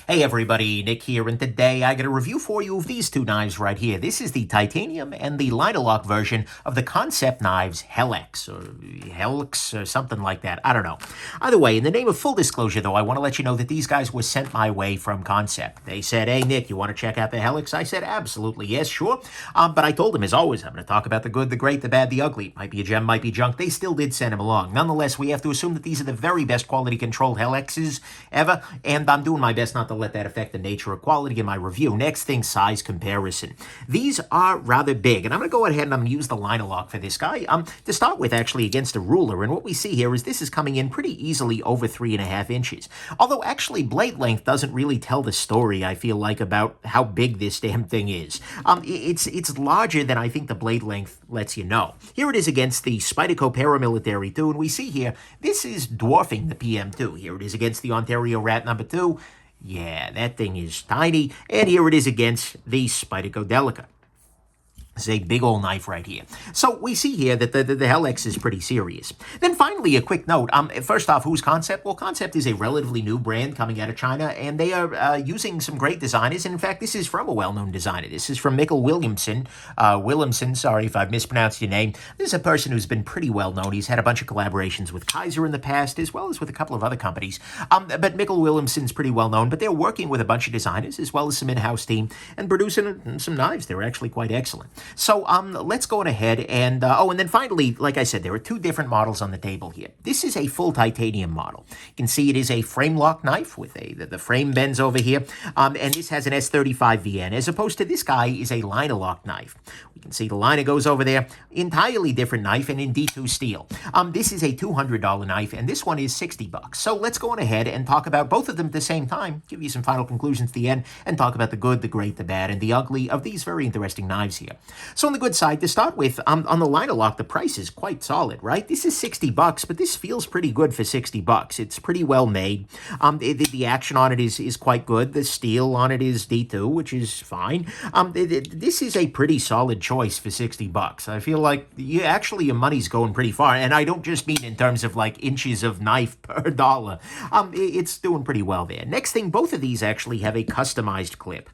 Hey everybody, Nick here, and today I got a review for you of these two knives right here. This is the titanium and the Linalock version of the Kansept knives HellX, or HellX, or something like that. I don't know. Either way, in the name of full disclosure though, I want to let you know that these guys were sent my way from Kansept. They said, hey Nick, you want to check out the HellX? I said, absolutely, yes, sure. But I told them, as always, I'm going to talk about the good, the great, the bad, the ugly. It might be a gem, might be junk. They still did send them along. Nonetheless, we have to assume that these are the very best quality controlled HellXs ever, and I'm doing my best not to let that affect the nature or quality in my review. Next thing, size comparison. These are rather big, and I'm going to go ahead and I'm going to use the Linalock for this guy. To start with, actually, against a ruler, and what we see here is this is coming in pretty easily over 3.5 inches. Although, actually, blade length doesn't really tell the story, I feel like, about how big this damn thing is. It's larger than I think the blade length lets you know. Here it is against the Spyderco Paramilitary 2, and we see here, this is dwarfing the PM2. Here it is against the Ontario Rat number 2. Yeah, that thing is tiny. And here it is against the Spyderco Delica. This is a big old knife right here. So we see here that the HellX is pretty serious. Then finally, a quick note. First off, who's Kansept? Well, Kansept is a relatively new brand coming out of China, and they are using some great designers. And in fact, this is from a well-known designer. This is from Mikkel Willumsen, sorry if I've mispronounced your name. This is a person who's been pretty well-known. He's had a bunch of collaborations with Kaiser in the past, as well as with a couple of other companies. But Mikkel Willumsen's pretty well-known, but they're working with a bunch of designers, as well as some in-house team, and producing some knives. They're actually quite excellent. So let's go on ahead and, and then finally, like I said, there are two different models on the table here. This is a full titanium model. You can see it is a frame lock knife with the frame bends over here, and this has an S35 VN, as opposed to this guy is a Linalock knife. We can see the liner goes over there. Entirely different knife and in D2 steel. This is a $200 knife, and this one is $60. So let's go on ahead and talk about both of them at the same time, give you some final conclusions at the end, and talk about the good, the great, the bad, and the ugly of these very interesting knives here. So on the good side, to start with, on the Linalock, the price is quite solid, right? This is $60, but this feels pretty good for $60. It's pretty well made. The action on it is quite good. The steel on it is D2, which is fine. This is a pretty solid choice for $60. I feel like your money's going pretty far, and I don't just mean in terms of like inches of knife per dollar. It's doing pretty well there. Next thing, both of these actually have a customized clip.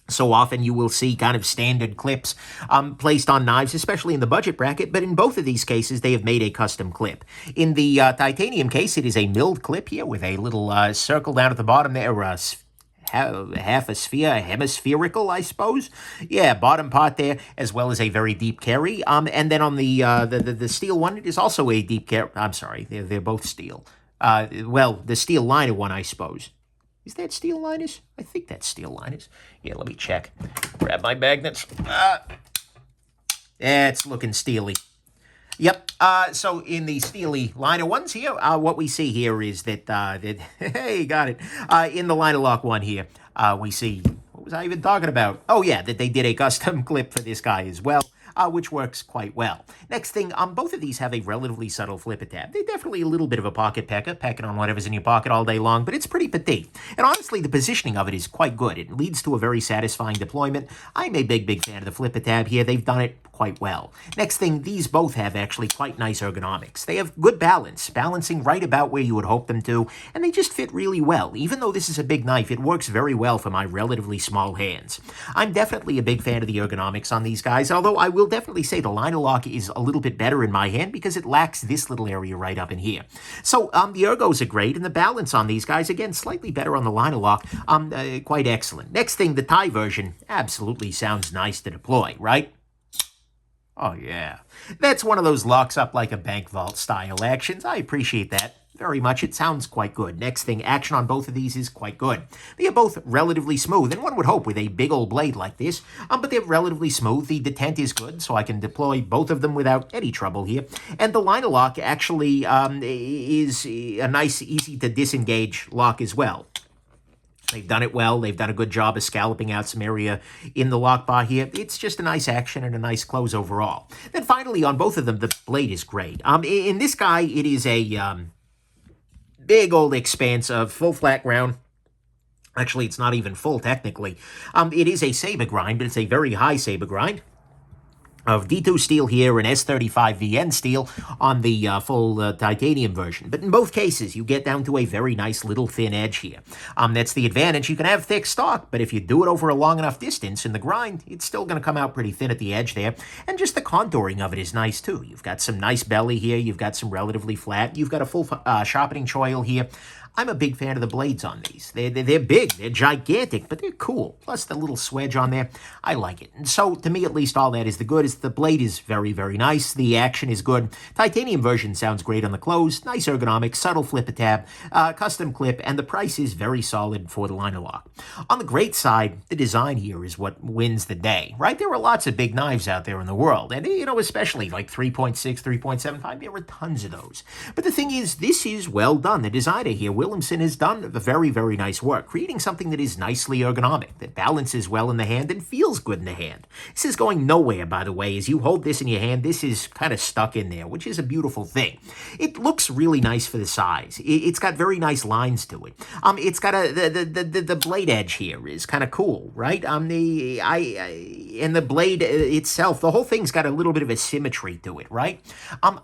So often you will see kind of standard clips placed on knives, especially in the budget bracket, but in both of these cases, they have made a custom clip. In the titanium case, it is a milled clip here with a little circle down at the bottom there, half a sphere, hemispherical, I suppose. Yeah, bottom part there, as well as a very deep carry. And then on the steel one, it is also a deep carry. I'm sorry, they're both steel. Well, the steel liner one, I suppose. Is that steel liners? I think that's steel liners. Yeah, let me check. Grab my magnets. It's looking steely. Yep. So in the steely liner ones here, what we see here is that, hey, got it. In the Linalock one here, we see, what was I even talking about? Oh, yeah, that they did a custom clip for this guy as well. Which works quite well. Next thing, both of these have a relatively subtle flipper tab. They're definitely a little bit of a pocket pecker, pecking on whatever's in your pocket all day long, but it's pretty petite. And honestly, the positioning of it is quite good. It leads to a very satisfying deployment. I'm a big fan of the flipper tab here. They've done it quite well. Next thing, these both have actually quite nice ergonomics. They have good balance, balancing right about where you would hope them to, and they just fit really well. Even though this is a big knife, it works very well for my relatively small hands. I'm definitely a big fan of the ergonomics on these guys, although I will definitely say the Linalock is a little bit better in my hand because it lacks this little area right up in here. So the ergos are great, and the balance on these guys, again, slightly better on the Linalock, quite excellent. Next thing, the Thai version absolutely sounds nice to deploy, right? Oh, yeah. That's one of those locks up like a bank vault style actions. I appreciate that very much. It sounds quite good. Next thing, action on both of these is quite good. They are both relatively smooth, and one would hope with a big old blade like this, but they're relatively smooth. The detent is good, so I can deploy both of them without any trouble here. And the Linalock actually is a nice, easy to disengage lock as well. They've done it well. They've done a good job of scalloping out some area in the lock bar here. It's just a nice action and a nice close overall. Then finally, on both of them, the blade is great. In this guy, it is a big old expanse of full flat ground. Actually, it's not even full technically. It is a saber grind, but it's a very high saber grind. of D2 steel here and S35VN steel on the full titanium version. But in both cases, you get down to a very nice little thin edge here. That's the advantage. You can have thick stock, but if you do it over a long enough distance in the grind, it's still going to come out pretty thin at the edge there. And just the contouring of it is nice too. You've got some nice belly here. You've got some relatively flat. You've got a full sharpening choil here. I'm a big fan of the blades on these. They're big, they're gigantic, but they're cool. Plus the little swedge on there, I like it. And so, to me at least, all that is the good is the blade is very, very nice. The action is good. Titanium version sounds great on the close. Nice ergonomics, subtle flip-a-tab, custom clip, and the price is very solid for the liner lock. On the great side, the design here is what wins the day, right? There are lots of big knives out there in the world, and, especially like 3.6, 3.75, there are tons of those. But the thing is, this is well done. The designer here, Willumsen, has done very, very nice work, creating something that is nicely ergonomic, that balances well in the hand and feels good in the hand. This is going nowhere, by the way. As you hold this in your hand, this is kind of stuck in there, which is a beautiful thing. It looks really nice for the size. It's got very nice lines to it. It's got the blade edge here is kind of cool, right? And the blade itself, the whole thing's got a little bit of a symmetry to it, right?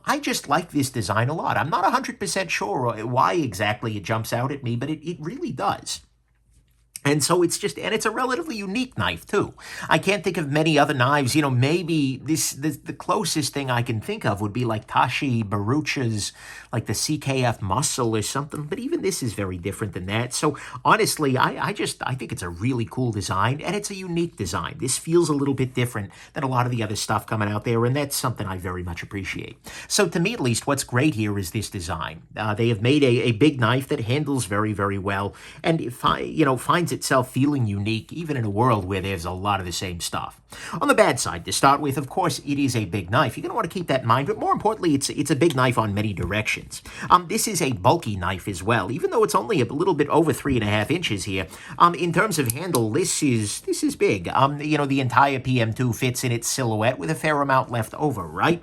I just like this design a lot. I'm not 100% sure why exactly it jumps out at me, but it really does. And so it's a relatively unique knife, too. I can't think of many other knives. Maybe the closest thing I can think of would be like Tashi Barucha's, like the CKF Muscle or something. But even this is very different than that. So honestly, I think it's a really cool design, and it's a unique design. This feels a little bit different than a lot of the other stuff coming out there, and that's something I very much appreciate. So to me, at least, what's great here is this design. They have made a big knife that handles very, very well, and finds itself feeling unique, even in a world where there's a lot of the same stuff. On the bad side, to start with, of course, it is a big knife. You're going to want to keep that in mind, but more importantly, it's a big knife on many directions. This is a bulky knife as well, even though it's only a little bit over 3.5 inches here. In terms of handle, this is big. The entire PM2 fits in its silhouette with a fair amount left over, right?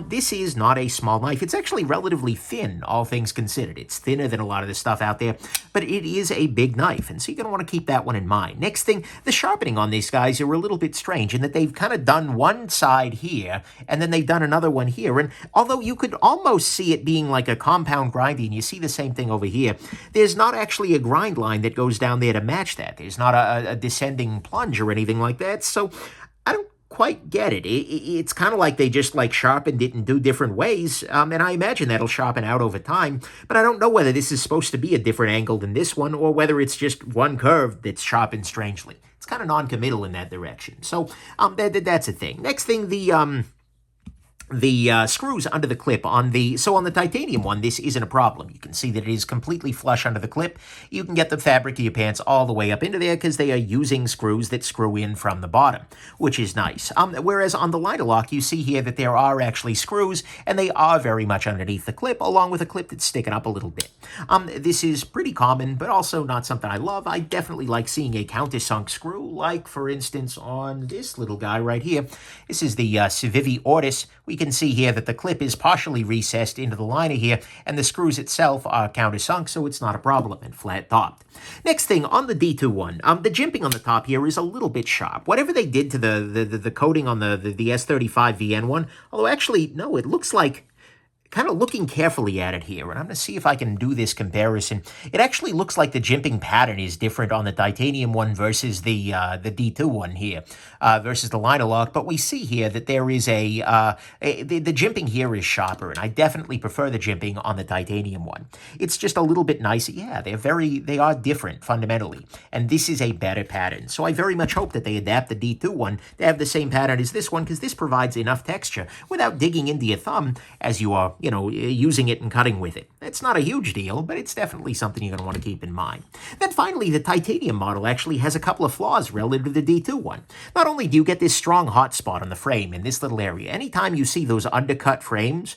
This is not a small knife. It's actually relatively thin, all things considered. It's thinner than a lot of the stuff out there, but it is a big knife, and so you're going to want to keep that one in mind. Next thing, the sharpening on these guys are a little bit strange in that they've kind of done one side here, and then they've done another one here, and although you could almost see it being like a compound grinding, and you see the same thing over here, there's not actually a grind line that goes down there to match that. There's not a descending plunge or anything like that, so I don't quite get it. It's kind of like they just sharpened it in two different ways, and I imagine that'll sharpen out over time, but I don't know whether this is supposed to be a different angle than this one, or whether it's just one curve that's sharpened strangely. It's kind of non-committal in that direction. So that's a thing. Next thing, the screws under the clip on the titanium one, this isn't a problem. You can see that it is completely flush under the clip. You can get the fabric of your pants all the way up into there because they are using screws that screw in from the bottom, which is nice. Whereas on the liner lock, you see here that there are actually screws, and they are very much underneath the clip, along with a clip that's sticking up a little bit. This is pretty common, but also not something I love. I definitely like seeing a countersunk screw, like, for instance, on this little guy right here. This is the Civivi Ortis. We can see here that the clip is partially recessed into the liner here, and the screws itself are countersunk, so it's not a problem, and flat-topped. Next thing, on the D2 one, the jimping on the top here is a little bit sharp. Whatever they did to the coating on the S35VN one, although actually, no, it looks like, kind of looking carefully at it here, and I'm going to see if I can do this comparison. It actually looks like the jimping pattern is different on the titanium one versus the D2 one here, versus the liner lock, but we see here that there is the jimping here is sharper, and I definitely prefer the jimping on the titanium one. It's just a little bit nicer. Yeah, they are different fundamentally, and this is a better pattern. So I very much hope that they adapt the D2 one to have the same pattern as this one, because this provides enough texture without digging into your thumb as you are using it and cutting with it. It's not a huge deal, but it's definitely something you're going to want to keep in mind. Then finally, the titanium model actually has a couple of flaws relative to the D2 one. Not only do you get this strong hot spot on the frame in this little area, anytime you see those undercut frames,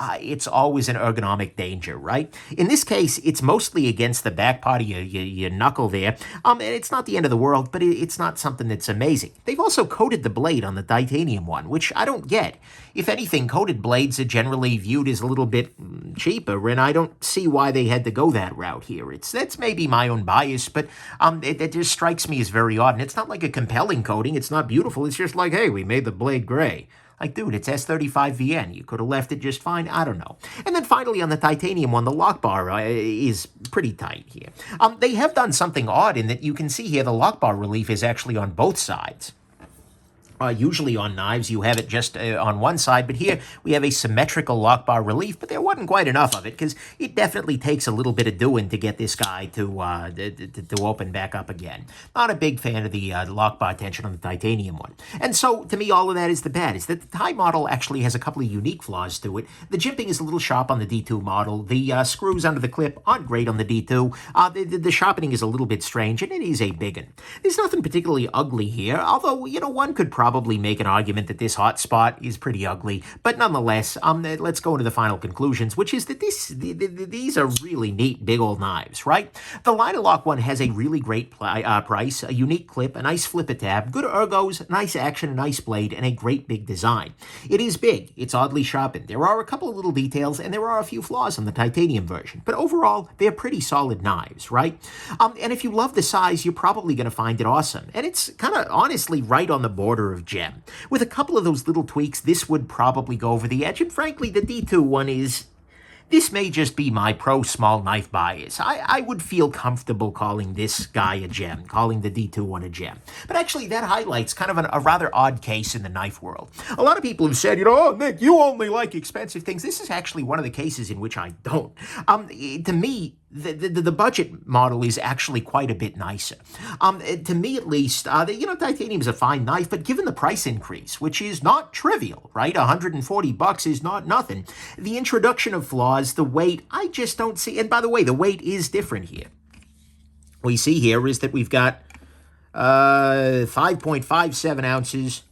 it's always an ergonomic danger, right? In this case, it's mostly against the back part of your knuckle there, and it's not the end of the world, but it's not something that's amazing. They've also coated the blade on the titanium one, which I don't get. If anything, coated blades are generally viewed as a little bit cheaper, and I don't see why they had to go that route here. That's maybe my own bias, but it just strikes me as very odd, and it's not like a compelling coating. It's not beautiful. It's just like, hey, we made the blade gray. Like, dude, it's S35VN. You could have left it just fine. I don't know. And then finally, on the titanium one, the lock bar is pretty tight here. They have done something odd in that you can see here the lock bar relief is actually on both sides. Usually on knives, you have it just on one side, but here we have a symmetrical lock bar relief, but there wasn't quite enough of it because it definitely takes a little bit of doing to get this guy to open back up again. Not a big fan of the lock bar tension on the titanium one. And so, to me, all of that is the bad, is that the Thai model actually has a couple of unique flaws to it. The jimping is a little sharp on the D2 model. The screws under the clip aren't great on the D2. The sharpening is a little bit strange, and it is a big one. There's nothing particularly ugly here, although, one could probably make an argument that this hot spot is pretty ugly, but nonetheless, let's go into the final conclusions, which is that these are really neat, big old knives, right? The Light-A-Lock one has a really great price, a unique clip, a nice flipper tab, good ergos, nice action, a nice blade, and a great big design. It is big, it's oddly sharpened. There are a couple of little details, and there are a few flaws on the titanium version, but overall, they're pretty solid knives, right? And if you love the size, you're probably going to find it awesome, and it's kind of honestly right on the border of gem. With a couple of those little tweaks, this would probably go over the edge, and frankly, the D2 one is... This may just be my pro-small knife bias. I would feel comfortable calling this guy a gem, calling the D2 one a gem. But actually, that highlights kind of a rather odd case in the knife world. A lot of people have said, oh, Nick, you only like expensive things. This is actually one of the cases in which I don't. To me, the budget model is actually quite a bit nicer. To me, at least, titanium is a fine knife, but given the price increase, which is not trivial, right? $140 is not nothing. The introduction of flaws, the weight, I just don't see. And by the way, the weight is different here. What we see here is that we've got 5.57 ounces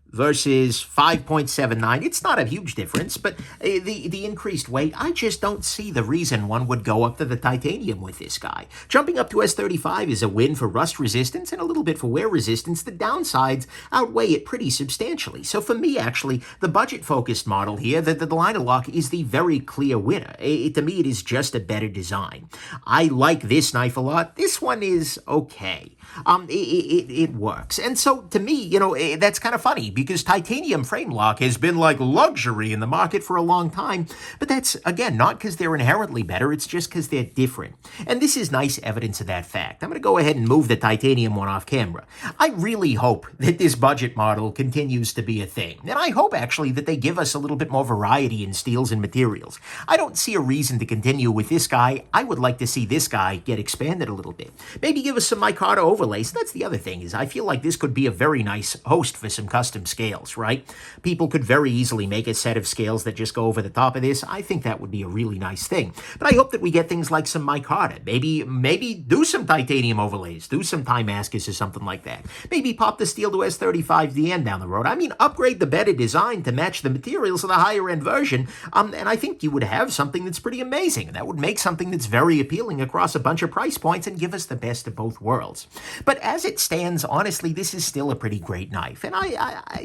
versus 5.79. It's not a huge difference, but the increased weight, I just don't see the reason one would go up to the titanium with this guy. Jumping up to S35 is a win for rust resistance and a little bit for wear resistance. The downsides outweigh it pretty substantially. So for me, actually, the budget-focused model here, the Light-A-Lock, is the very clear winner. To me, it is just a better design. I like this knife a lot. This one is okay. It works. And so, to me, that's kind of funny, because titanium frame lock has been like luxury in the market for a long time. But that's, again, not because they're inherently better, it's just because they're different. And this is nice evidence of that fact. I'm going to go ahead and move the titanium one off camera. I really hope that this budget model continues to be a thing. And I hope, actually, that they give us a little bit more variety in steels and materials. I don't see a reason to continue with this guy. I would like to see this guy get expanded a little bit. Maybe give us some micarta overlays. That's the other thing, is I feel like this could be a very nice host for some custom scales, right? People could very easily make a set of scales that just go over the top of this. I think that would be a really nice thing. But I hope that we get things like some micarta. Maybe do some titanium overlays. Do some Timascus or something like that. Maybe pop the steel to S35VN down the road. I mean, upgrade the better design to match the materials of the higher end version. And I think you would have something that's pretty amazing. That would make something that's very appealing across a bunch of price points and give us the best of both worlds. But as it stands, honestly, this is still a pretty great knife. And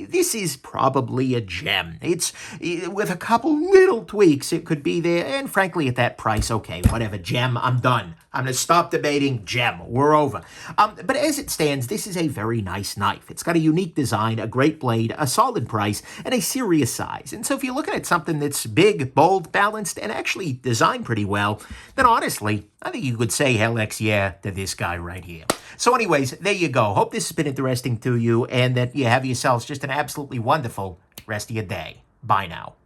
this is probably a gem. It's, with a couple little tweaks, it could be there. And frankly, at that price, okay, whatever, gem, I'm done. I'm going to stop debating, gem, we're over. But as it stands, this is a very nice knife. It's got a unique design, a great blade, a solid price, and a serious size. And so if you're looking at something that's big, bold, balanced, and actually designed pretty well, then honestly, I think you could say HellX yeah to this guy right here. So anyways, there you go. Hope this has been interesting to you and that you have yourselves just an absolutely wonderful rest of your day. Bye now.